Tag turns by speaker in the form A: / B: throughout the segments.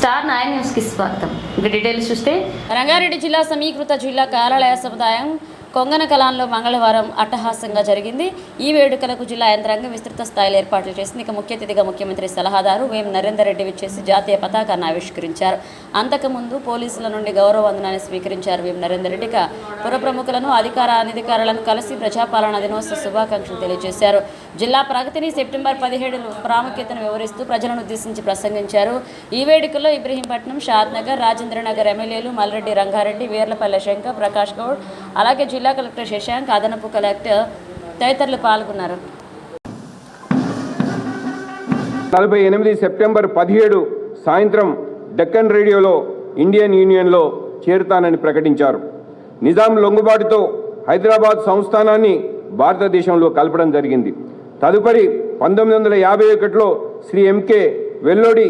A: Star 9 news కి స్వాగతం. ఇక డీటెయిల్స్ చూస్తే
B: రంగారెడ్డి జిల్లా సమీకృత జిల్లా కార్యాలయ సముదాయం కొంగనకలాన్లో మంగళవారం అట్టహాసంగా జరిగింది. ఈ వేడుకలకు జిల్లా యంత్రాంగం విస్తృత స్థాయిలో ఏర్పాట్లు చేసింది. ఇక ముఖ్య అతిథిగా ముఖ్యమంత్రి సలహాదారు వేం నరేందర్ రెడ్డి విచ్చేసి జాతీయ పతాకాన్ని ఆవిష్కరించారు. అంతకుముందు పోలీసుల నుండి గౌరవ వందనాన్ని స్వీకరించారు వేం నరేందర్ రెడ్డి. పుర ప్రముఖులను అనధికారులను కలిసి ప్రజాపాలన దినోత్సవ శుభాకాంక్షలు తెలియజేశారు. జిల్లా ప్రగతిని సెప్టెంబర్ 17 ప్రాముఖ్యతను వివరిస్తూ ప్రజలను ఉద్దేశించి ప్రసంగించారు. ఈ వేడుకల్లో ఇబ్రహీంపట్నం, షాద్నగర్, రాజేంద్రనగర్ ఎమ్మెల్యేలు మల్రెడ్డి రంగారెడ్డి, వీర్లపల్లె శంకర్, ప్రకాష్ గౌడ్, అలాగే జిల్లా కలెక్టర్ శశాంక్, అదనపు కలెక్టర్ తదితరులు పాల్గొన్నారు.
C: 48 సెప్టెంబర్ 17 సాయంత్రం డెక్కన్ రేడియోలో ఇండియన్ యూనియన్లో చేరుతానని ప్రకటించారు. నిజాం లొంగుబాటుతో హైదరాబాద్ సంస్థానాన్ని భారతదేశంలో కలపడం జరిగింది. తదుపరి 1951లో శ్రీ ఎంకే వెల్లోడి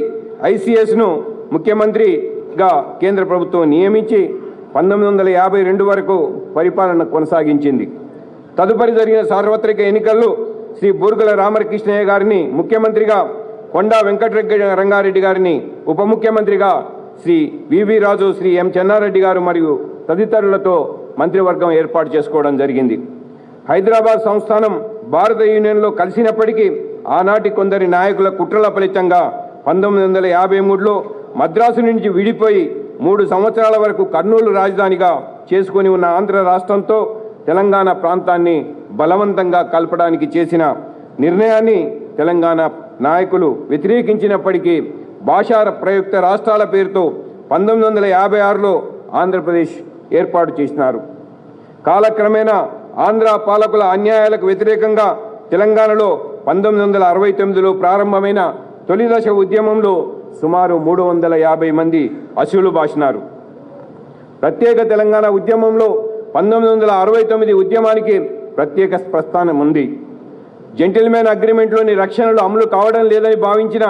C: ఐసిఎస్ను ముఖ్యమంత్రిగా కేంద్ర ప్రభుత్వం నియమించి 1952 వరకు పరిపాలన కొనసాగించింది. తదుపరి జరిగిన సార్వత్రిక ఎన్నికల్లో శ్రీ బూర్గుల రామకృష్ణయ్య గారిని ముఖ్యమంత్రిగా, కొండా వెంకటరెడ్డి రంగారెడ్డి గారిని ఉప ముఖ్యమంత్రిగా, శ్రీ వివి రాజు, శ్రీ ఎం చెన్నారెడ్డి గారు మరియు తదితరులతో మంత్రివర్గం ఏర్పాటు చేసుకోవడం జరిగింది. హైదరాబాద్ సంస్థానం భారత యూనియన్లో కలిసినప్పటికీ ఆనాటి కొందరి నాయకుల కుట్రల ఫలితంగా 1953లో మద్రాసు నుంచి విడిపోయి 3 సంవత్సరాల వరకు కర్నూలు రాజధానిగా చేసుకొని ఉన్న ఆంధ్ర రాష్ట్రంతో తెలంగాణ ప్రాంతాన్ని బలవంతంగా కలపడానికి చేసిన నిర్ణయాన్ని తెలంగాణ నాయకులు వ్యతిరేకించినప్పటికీ భాషా ప్రయుక్త రాష్ట్రాల పేరుతో 1956లో ఆంధ్రప్రదేశ్ ఏర్పాటు చేసినారు. కాలక్రమేణా ఆంధ్ర పాలకుల అన్యాయాలకు వ్యతిరేకంగా తెలంగాణలో 1969లో ప్రారంభమైన తొలిదశ ఉద్యమంలో సుమారు 350 మంది అసువులు బాసినారు. ప్రత్యేక తెలంగాణ ఉద్యమంలో 1969 ఉద్యమానికి ప్రత్యేక ప్రస్థానం ఉంది. జెంటిల్మెన్ అగ్రిమెంట్లోని రక్షణలు అమలు కావడం లేదని భావించిన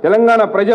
C: తెలంగాణ ప్రజలు